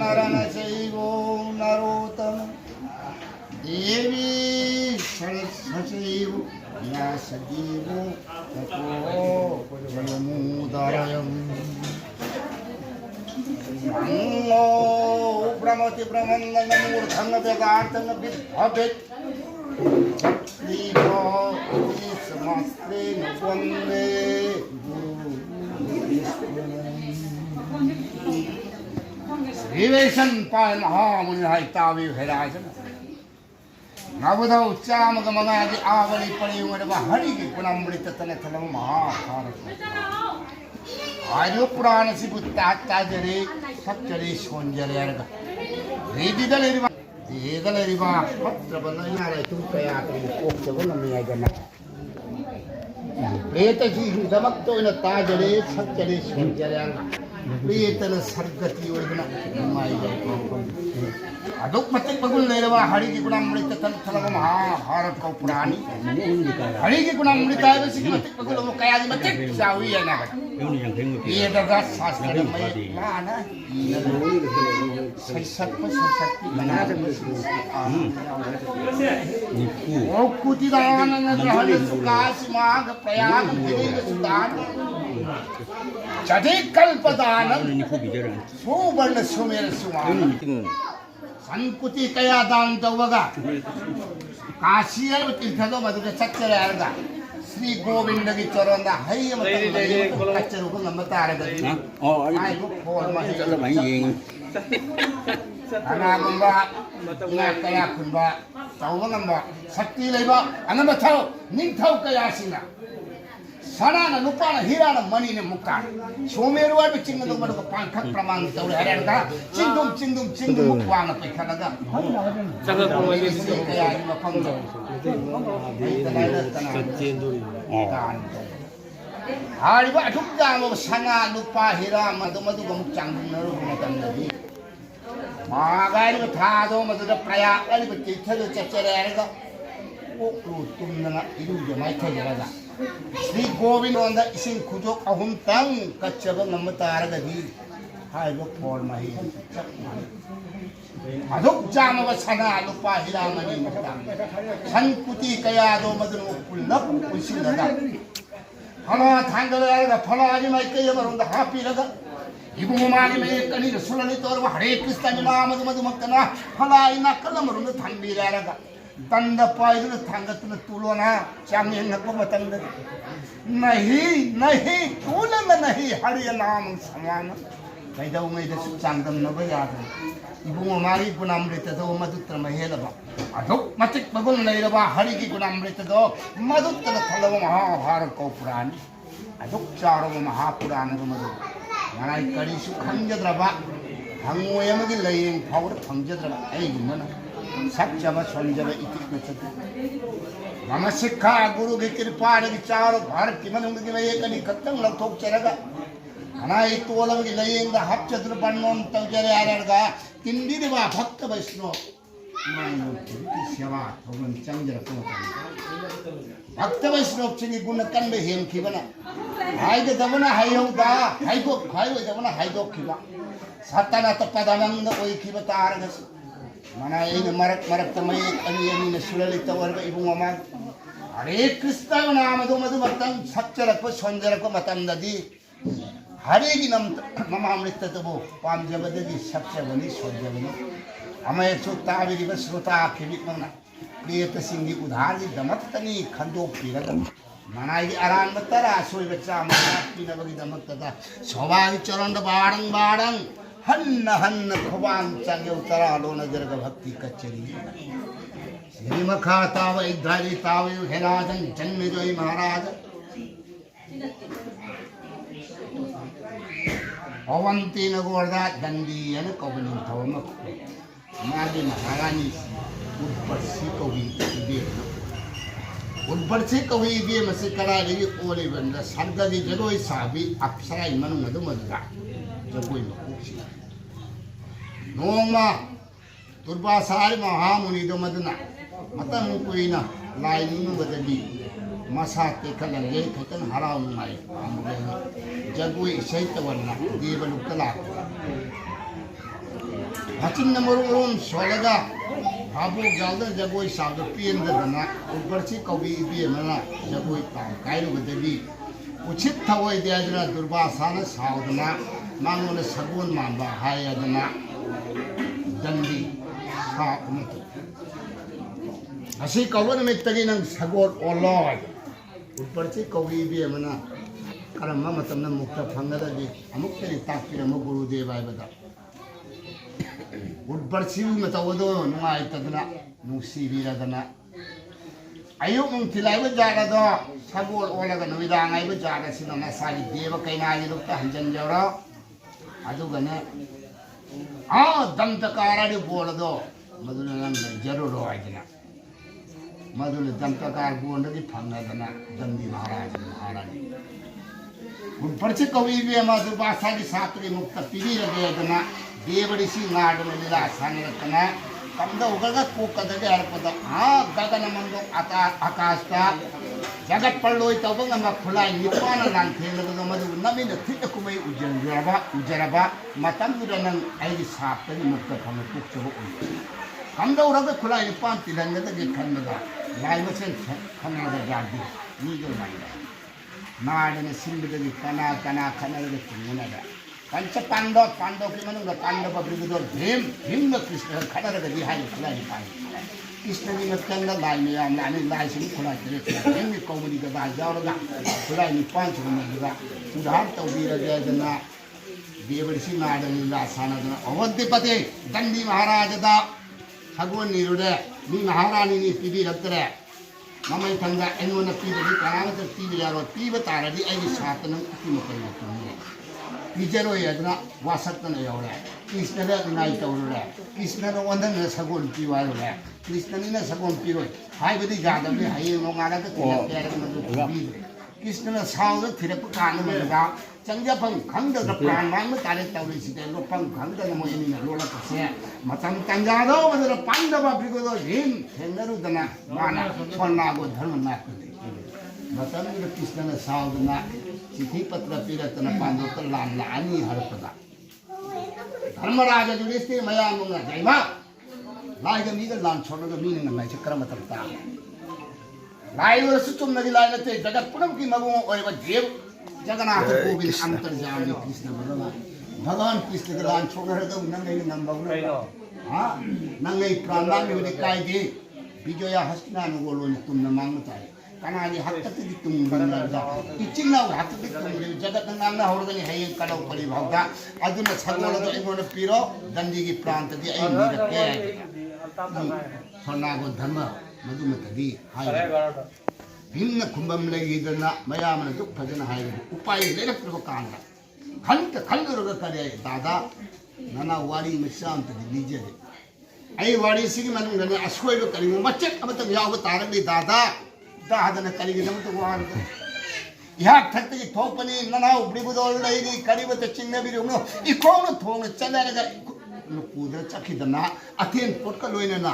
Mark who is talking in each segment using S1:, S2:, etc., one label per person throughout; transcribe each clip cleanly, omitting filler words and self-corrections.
S1: नरनचैवो नरोत्तम देवी सरस्वतीव व्यासदेवो ततो जयमुदरयम् नमो ब्रह्मति ब्रह्मण्डमूर्धं वेदार्थं विद्भवेत् चक्रीभो समस्ते वन्दे विवेशन पाल महामुनि तावी हैराजन नवधौ चामगमनादि आवली पणियुंगडब हरिगे गुणमृत तने तलम महाभारत आर्य पुराण सिबुत्तात्ताजरे सच्चरे सोंजरे अर्ग रेदिदलेरिवा पत्र बनयारे तुम कया करी कोक्तब नमियागना प्रेत जी दमक्तो इन ताजरे सच्चरे सोंजरे अर्ग प्रियतन सर्गति ओइदना माई जाय अदुक मते बगुल नेरवा हरि की गुणामृत तन थलग महाभारत को पुरानी हरि की गुणामृत आय बसी की मते बगुल वो कया दी मते चावी है ना ये दगा शास्त्र में माना सत बना दे ओ कुतिदान रहल सुकाश माघ प्रयाग गिरि सुदान चढ़े कल्पदान सुवर्ण सुमेर सुमान संकुति कया दान तवगा काशियर तीर्थदो मधुके चक्कर आरगा श्री गोविंद की चरणदा हय मत कच्चर को नंबता आरगा आई को खोल मही चल मही अना गुंबा ना कया खुंबा तवगा नंबा शक्ति लेबा अनम थाव निंथव कया सिना सनाना नुपाना हीराना मनी ने मुक्का सोमेरुआ भी चिंगदो मडको पांखक प्रमाण तौरे हरेरगा चिंदुम मुक्वाना पैखलगा जग कोई से कया मफंग सत्येंदुरी हारिबा अठुक्कामो सना नुपा हीरा मदु मुक चांगनरु मतंदि मागारि थादो मदुदा प्रयाग अलिब तीर्थदो चचरेरगा ओक्लु तुमना इरुजे माइथजरगा श्री गोविंद इसिंग खुजोक अहुम तंग कच्चब नमतारगदी हाइबो फॉर माही अधुक जामव सना लुपा हिरामनी मुक्ता संकुति कयादो मदनो पुल्लप उसिंगदा फला थांगलरगा फला आदि माई कय मरुंद हापीरगा इबुंग मागी में कनी सुलनि तोर हरे कृष्ण नाम मद मक्तना फला इना कलमरुंद थांबीरगा दंड पाइदुन थांगतुन तुलोना चांगे नको मतंद नहीं तुलन नहीं हरि नाम समान कैदौ मैद चांगदम नब याद इबुंग मारी गुणामृत दो मधुत्र महेलबा अधुक मतिक बगुल नैरबा हरि की गुणामृत दो मधुत्र थलव महाभारत को पुराण अधुक चारो महापुराण मधु मनाई कड़ी सु खंजद्रबा हंगोयमगी लयें फाउर फंजद्रबा ऐ गुमना सच्चब संजब इति नचत मम शिक्षा गुरु की कृपा की चारो भारत की मनुंग की वये कनी खत्तंग लथोक चरगा अनाई तोलम की लयेंग हपचद्र बन्नों तवजरे आरगा तिंदिरवा भक्त वैष्णव मानो की सेवा थोगन चंद्र को भक्त वैष्णव चिनी गुण कंद हेम खिबना हाइगे दबना हाइहोदा हाइगो खाइयो दबना हाइगो खिबा सतना तपदानंद ओइ खिबता आरगस mana ini marak temai ani ne sulali tawarga ibu mama hare krishna nama do madu matang satchara ko sonjara ko matam dadi hare gi nam mama amrita to pam jabadagi satchabani sonjabani amay sutta aviri basruta khibik mana priyata singhi udhari damattani khando piraga manai aran batara soi bacha mana pinabagi damattata sobagi charanda badang हन्न खवान चांगे उतरा लो नजर का भक्ति कचरी श्री मखा ताव इधारी ताव हेराजन जन्म जोई महाराज अवंती नगोरदा दंडी अन कबनी थवम मागी महारानी उर्वशी कवि उर्वशी कवि बे मसे करा रे ओले बंद सर्गदी जगोई साबी अप्सरा मनु मधु मधुरा जगोई मकुशी नोमा दुर्वासारी महामुनि दो मदना मतम कुइना लाइनु बदली मसा तेखलंगे खतन हराउ माय जगुई सहित वरना देवलुकला हचिन मरुम सोलगा बाबू गालदन जगोई साब पेंदना उबरची कवि इबेमना जगोई ताम कायरुगदगी उचित थवई देदना दुर्वासाना सावदना मांगोन सगुन मांबा हायदना दंडी सा उमत असी कवन मित्तगी नंग सगोर ओलॉय उबरची कवि इबेमना करम मतमना मुक्त फंगदगी अमुक्तरी ताकपिरम गुरुदेव आइबदा उबरची मतवदो नुआइतदना नुसीबिरदना अयुक नुंथिलाइब जागदो सगोल ओलगा नुइदांगाइब जागसिना नसागी देव कैनागी रुक्ता हंजन जवरा अदुगने आ दंतकारादि बोलदो मदुना नंग जरूरो आइदना मदुना दंतकार बोलदि फंगदना दंदी महारानी उबरची कवि बेमा दुर्वासागी सातरी मुक्त पिबिरगेदना देवरिसी नाडन लीला सानरतना कमदा उगलगा कोकदगे हरपदा आ गगन मंगो आकाशता जगत पल्लोय तबंग मा खुलाई निपान नान थेलगो मदु नमिन थिक कुमै उजरबा मतम दुरनन आइदि सापनि मुक्त फम पुक्चबो उय कमदा उगलगा खुलाई निपान तिलंगदगे खनदा लाइमसेन खनदा जादी नीगो लाइदा नाडन सिंबदगे कना खनरगे तुंगनदा पंच पांडव की मनुंग पांडव ब्रिगदोर भीम कृष्ण खनरगदी हाय खुलाई पाई कृष्ण जी मतंग लाइ में आम लाने लाइ से खुलाई तेरे भीम की कौमरी का बाज जाओगा खुलाई नि पांच गुना सुधार तौबीरगे जना देवऋषि नाडनी लासानदना अवधिपति दंडी महाराज दा सगुन निरुडे नि महारानी नि पिबी रत्तरे ममई थंगा एनोन पिबी कानामत पिबी यारो पिब तारदी आई सातन की मकई तुमने पिजरो यदना वासतन यौरे कृष्णदा नाइ तौरे कृष्णदा वंदन सगोन पिवारोले कृष्णनी न सगोन पिरोय हाइबदी जादबने हाय नोंगाला के तेरे कृष्णना साउद थिरप कान मगा चंगजफं खंगद प्राण मांग तारे तौरे सिते लोपं खंगद मोयनी न लोलकसे मतम तंजादो मदर पांडव ब्रिगदो हिम हेंगरुदना माना सोनागो धर्म नाकते मतम कृष्णना साउदना चिठी पत्र पीरतन पांडव लान लानी हरपदा धर्मराज युधिष्ठिर मया मुंगा जयमा लाइग मीग लान छोड़ग मीन न लाइ चक्रम तपता लाइ वर सुचुम नदी लाइ नते जगत पुनम की मगो ओइब देव जगन्नाथ गोविंद अंतर्यामी कृष्ण भगवान कृष्ण के लान छोड़र द नंगै नंबगु हां नंगै प्राणदान में काय दे विजया हस्तिना नगोलो तुम न मांग ताय कनाली हत्तति तुम बंदा इचिना हत्तति तुम जगत नामना होरगनी है कलौ परि भौदा अदुन छगोलदो एगोन पिरो दंडी की प्रांतदि आई निरके सोनागो धर्म मधुमतदि हाय भिन्न कुंभम लगिदना मयामन दुख भजन हाय उपाय लेरत्रब कांदा खंडरग करे दादा नना वारी मिशांत लीजे आई वारी सिगी मनुंगने असकोइब करिमो मच्चक अमतम याव तारंदी दादा दादन कलिगे नमत वार या थक्ति थोपनी ननाउ ब्रिबुदोल लैनी करिबत चिन्ह बिरुनो इकोन थोंग चलरगा नुपुद चखिदना अथेन पोटक लोइनना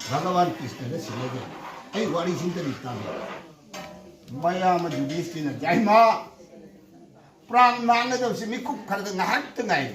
S1: भगवान कृष्ण ने सिलेगे ऐ वारी सिंतरिता मया म युधिष्ठिर जयमा प्राण नांगदोसि मिकुप खरद नहत ngai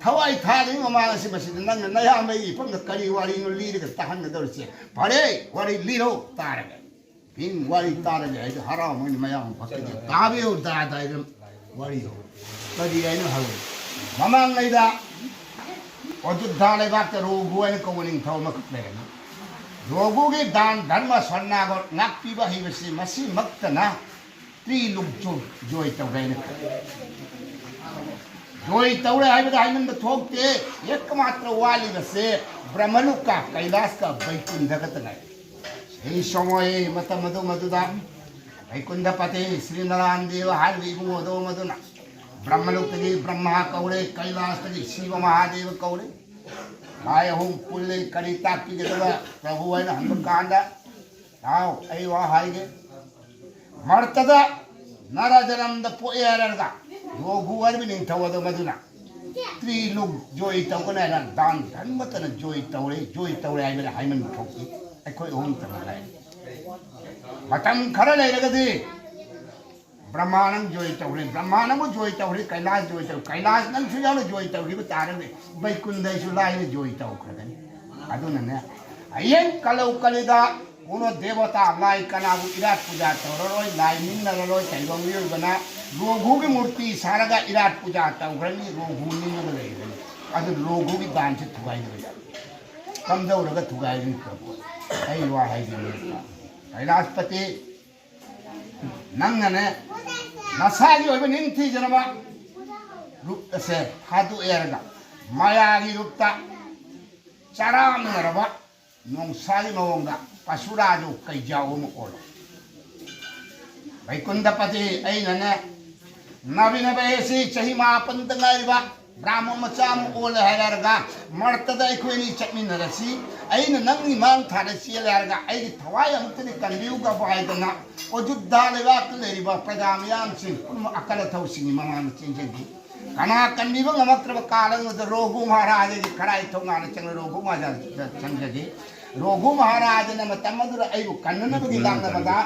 S1: थवाई थारी ममासी मसिद नंग नया मई फंग करी वारी नु लीरग तहन दरसे भरे वारी लीरो तारगे भिन वारी तारगे है हरा मन मया भक्ति ताबे हो दादा वारी हो कदी आइन हौ ममांग लैदा अयोध्या लेबाक रोगु आइन कवनिंग थौ मक लेगन रोगु के दान धर्म सन्नागो नाक्पिबा हिबसि मसि मक्तना त्रिलुक जोय तौगैन जोई तौरे हाइमंद थोकते एकमात्र वाली बसे ब्रह्मलोक का कैलाश का वैकुंठ गतनाय सही समय मत मधु मधुदा वैकुंठपते श्री नारायण देव हार विभुदो मधुना ब्रह्मलोक तगी ब्रह्मा कौरे कैलाश तगी शिव महादेव कौरे लाय होम पुल्ले करिता की गदवा प्रभु है हम कांदा आओ ऐ वा हाइगे मर्तदा नरजनम द पोयरगा योगु अर्बि निंथवद मदुना त्रिलुक जोई तौगना दान धर्मतन जोई तौरे आइबे हाइमन थोकी अखोय होम तन लाइ मतम खर लेरगदि ब्रह्मांड जोई तौरी ब्रह्मांड जोई तौरी कैलाश जोई तौरी कैलाश नंग जोई तौरी तारे वैकुंठ लाइन जोई तौखरगनी अदुनने अयें कलौ कलिदा कोनो देवता लाई कनाबु इराट पूजा तौररोय लाई निंगनरोय तैबंग योबना रोघु की मूर्ति सारगा इराट पूजा तौखरनी रोघु निंगन लेगनी अदु रोघु की दान से थुगाई दो कमजौरगा थुगाई नी प्रभु ऐ वा हाइदिनी कैलाशपति नंगने नसागी ओइबा निंथि जनबा रूप से हादु एरगा मायागी रूपता चारामरबा नोंसागी मवंगा पशुराजु कैजाओ मकोलो वैकुंठपति ऐनने नवीनबेसी चही मापन तंगाइबा ब्राह्मण मचाम ओल हैरगा मर्तदा अखोइनी चटमिनरसी ऐन नंगी मांग थारसी लेरगा ऐ थवाय अमतनि कंदिउ गा बायदना ओजुद्दा लेवाक लेरिबा प्रजामयाम सिंह कुम अकल थौसिंगी ममान चिंजेगी कना कंदिबा ngamatraba kalang द रोगु महाराज जी खराई थोंगान चंग रोगु महाराज चंगजे रोगु महाराज न मतमदुर ऐबु कन्ननबगी लांगबदा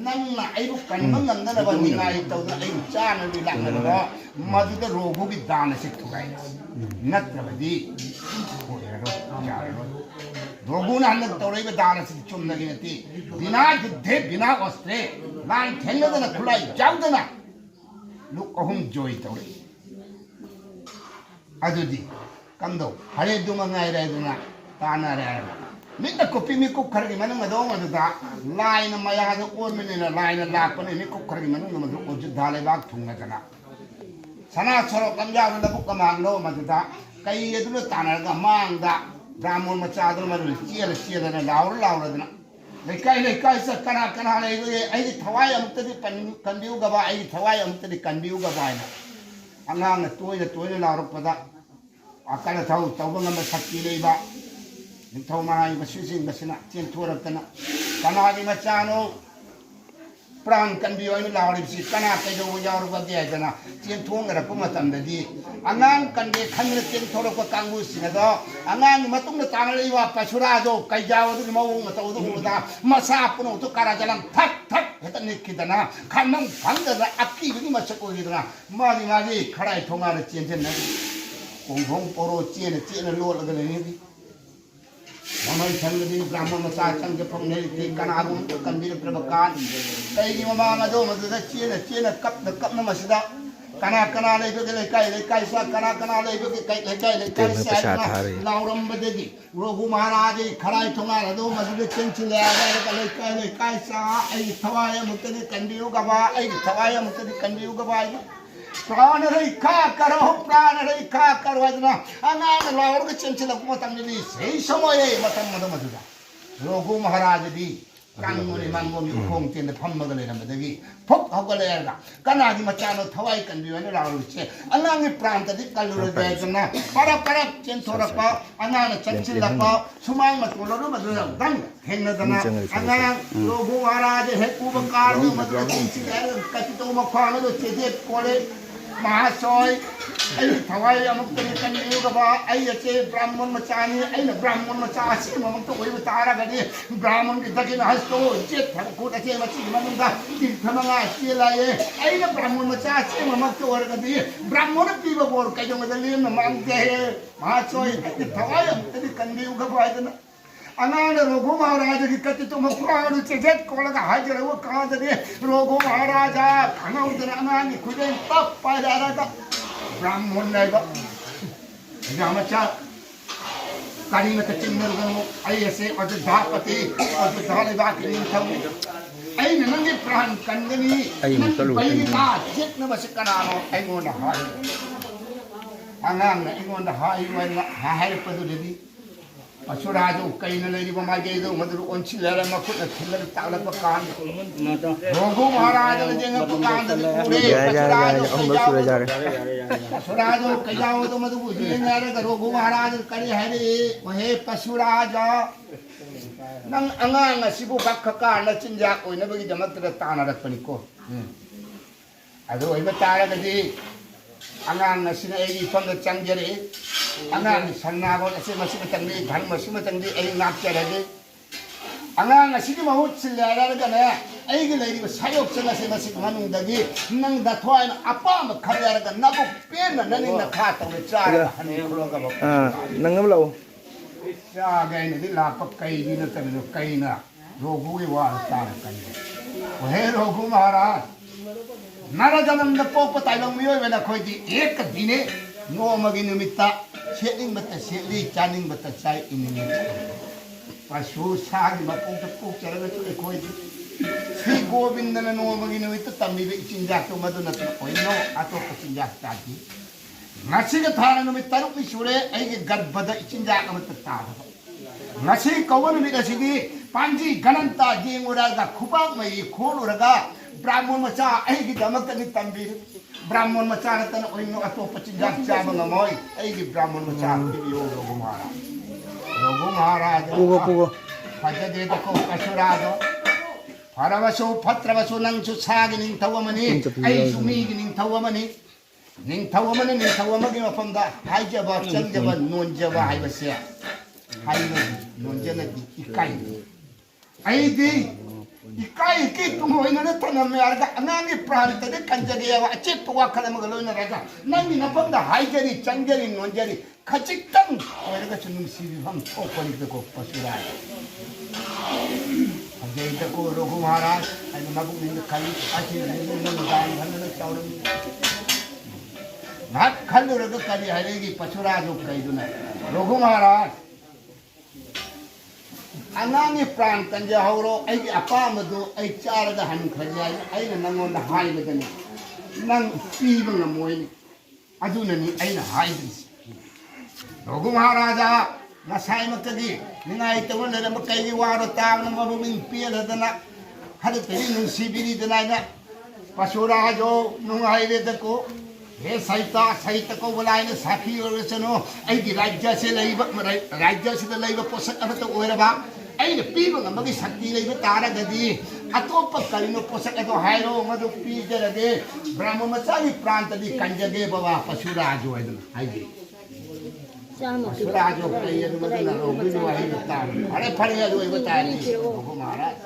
S1: नंगना ऐबु कन्नम नंदनबा निंगाई तौद ऐबु चानबी लांगबदा मदुद रोगु की दान से थुगाई नत्रबदी होयरो चारो रोगु न हन तौरैबा दान से चुमनगी नति बिना युद्धे बिना अस्त्रे लान थेंगदन खुलाई जाउदना लुक अहुम जोई तौरै अदुदी कंदो हरे दुमंगाई रेदुना ताना रे मित कोपी मी कुक खरगी मनंग दो मदुदा लाइन मयाद ओरमिनेना लाइन लापने मी कुक खरगी मनंग मदु ओजुद्धा लेबाक थुंगना सना सरो कंजा लबु कमांगलो मदुदा कई एदुल तानरगा मांगदा ब्राह्मण मचादुल मदु चियल चियलना लाउर लाउरदना लेकाई लेकाई स कना कना लेगे ऐ थवाय अमुतदि कंदिउ गबा ऐ थवाय अमुतदि कंदिउ गबायना अंगांग तोय तोय लाउरपदा अकल थौ तौबंगम शक्ति लेबा निथौ महाराज मसुसिंग मसना चेन थोरतना कनागी मचानो प्राण कंबी ओइन लाउरिसी कना कैदो याउरबा देजना चेन थोंगरप मतमददी अंगांग कंदे खंगरे चेन थोरप कांगु सिनदो अंगांग मतुंग तांगलेबा पशुराजो कैजावदु मवंग मतौदु उदा मसा पुनो तो कराजलम थक थक हेत निखिदना खनम फंगद अक्की बिनि मसको हिदना मागी मागी खड़ाई थोंगान चेन चेन कोंगोंग पोरो चेन चेन लोलगलेनी ममल संगदी ब्राह्मण मचा संग फंगने थे कनागु कंबीर प्रभकान कई ममा मदो मदद चेन चेन कप न मसदा कना कना लेकाई सा कना लेके लेकाई सा लाउरम बदेगी रोगु महाराज खड़ाई थोंगा दो मदद चेंचिले लेकाई सा ऐ थवाय मुक्तदि कंदिउ गबा ऐ थवाय मुक्तदि कंदिउ गबा प्राण रेखा करो अदना अंगांग लाउर के चेंचिलक मतमनि सही समय मतम मद मदुदा रोगु महाराज दी कांगुनि मांगोमि खोंग तेन फम्मग लेरमदगी फक हगलेरगा कनागी मचानो थवाई कंदियोने लाउरुचे अंगांग प्रांतदि कलुर देजना पर चेन थोरपा अंगांग चेंचिलक सुमांग मतोलरु मदुदा दंग हेंगदना अंगांग रोगु महाराज हेकुब कार मदुदा चेंचिलर कतितो मखानो चेजे कोले महाशय ऐ थवाई अमुक्तनि कंदिउ गबा ऐ अचे ब्राह्मण मचानी ऐ ब्राह्मण मचा असि ममत ओइब तारगदि ब्राह्मण की दगिन हस्तो जे थकुट अचे मची मनुंगा तीर्थमंगा सिलाये ऐ ब्राह्मण मचा असि ममत ओरगदि ब्राह्मण पीब बोर कैजंगदलि मांगते महाशय थवाई अमुक्तनि कंदिउ गबा आइदना अनान रोगु महाराज की कति तुम प्राणु चेजेत कोलगा हाजर वो कादरे रोगु महाराजा खनौदन अनान खुदे तप पायरागा ब्राह्मण नेगा जामचा करिमत चिन्नरगनु ऐसे अजधापति अजधालेगा किंथम ऐ नंगे प्राण कंदनी पैलिका चेतन बसकनानो ऐगोन हाय अनान ऐगोन हाय हाय पदुदि पशुराजो कई लेरिब मागेदो मदुर ओंछि लेर मखुत थिलर तालक कान रोगु महाराज ने जेंग कान पूरे पशुराजो कयाओ तो मदु बुझे नेरे रोगु महाराज करी हरे वहे पशुराज नंग अंगांग सिबु बख का न चिंजा ओइने बगी जमत्र तानरपनिको अदो ओइमे तारगदी अंगांग नसिने एगी फंग चंगजरे अंगांग सन्नाबो असे मसिम तंगी धन मसिम तंगी एई नापचरगे angang asigi mahut silara gane ai gi leiri ba sayok changa se masik manung dagi nang da thoi apa ma khalyara ga nabu pen na nani na kha ta we cha han kholo ga ba
S2: nang ngam lo
S1: cha ga ni di la pa kai ni na ta no kai na rogu gi wa ta kan o he rogu maharaj nara janam na po pa tai long mioi we na khoi di ek dine no ma gi nimitta sheling bata sheli chaning bata chai ini pasu sagi ma pung ta puk chara ga tu khoi di si govinda na no ma gi nimitta tammi be chinja to madu na to oi no ato pa chinja ta di ngasi ga thana no mi taruk ni sure ai ge garbada chinja ka mat ta ngasi kawan mi ga sigi panji gananta jingura ga khubak mai kholu raga brahmon macha ai gi damak ni tambi brahmon macha na tan oi no ato pa chinja cha ba ngamoi ai gi brahmon macha ki yo rogo maharaj
S2: pugo
S1: paja de ko asura do paravaso phatravaso nang chu sagi ning thawamani ai sumi gi ning thawamani ning thawamani ning thawamagi mafamda haijaba changjaba nonjaba haibase haiba nonjana ikai ai di ikai ki tungoi na tanam yarga anangi pranta de kanjage ya achit tuwa khalam galo na raga nangi nafamda haijari changjari nonjari khachiktam oiraga chunung sibi ham thokoni de ko pasura ajay de ko rogu maharaj ai nabu ning kali achi ning dan hanna chauram nat khalluraga kali haregi pasura jo kaiduna rogu maharaj anangi pran kanja horo ai apa madu ai charaga han khajai ai nangon na hai badani nang piba ngamoi aduna ni ai na hai dis rogu maharaja nasai makadi ningai tawon na makai gi waro taw na mabuming pialadana hada teri nung sibiri dana na pasura jo nung hai de ko he saita ko bulai na sakhi or chano ai gi rajya se laiba rajya se laiba posak abata oiraba ai na piba ngamagi sakti laiba tara gadi atopa kalino posak ato hairo madu pi jarage brahma machali pranta di kanjage baba pasura jo aidana hai gi pasura jo kai adu maduna rogu jo ai bata are phare adu ai bata ni rogu maharaj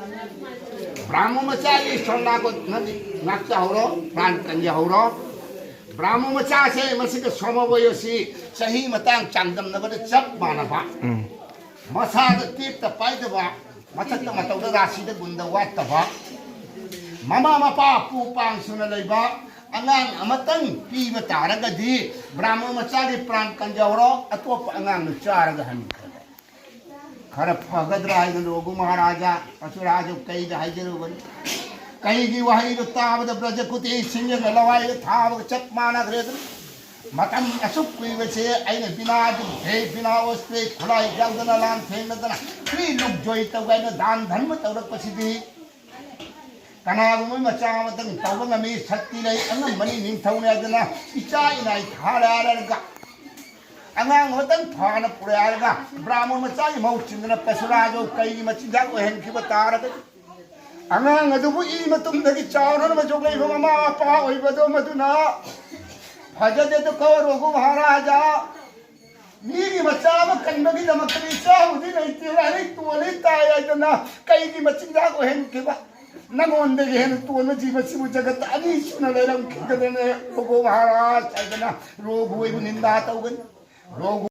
S1: brahma machali sonda ko nadi nakta horo pran kanja horo brahma macha se masik somaboyosi sahi matang changdam na bada chap mana ba masa da tip ta pai da ba matak ta matau da rasi da gunda wat ta ba mama mapa pu pang suna lai ba angang amatang pi ba taraga di brahma macha di pran kanjawro atop angang nu charaga han khara phagadra ai da rogu maharaja pasuraja kai da hai jeru ban kai gi wahai da ta ba da brajakuti singa lawai da tha ba chap mana gre matam asuk kui wese aina bina du he bina ospe khulai jaldana lan thena dana tri luk joi ta ga na dan dharma tawrak pasidi kana gum macha matang tawang ami sakti lai angam mani ning thawna dana icha inai khara ga angang hotan phana pura ga brahmon macha mau chindana pasura jo kai gi machinda ko hen ki batara ga angang adu bu i matum dagi chawran ma joglai mama pa oi bado maduna Haja de ko rogu maharaja migi machama kanbagi da makri chaudi nei tirani tuoli taya dana kai gi machinda ko hen ke ba nangon de hen tuona jiba sibu jagat ani suna leram ke dane rogu maharaj ai dana rogu ei ninda taugan rogu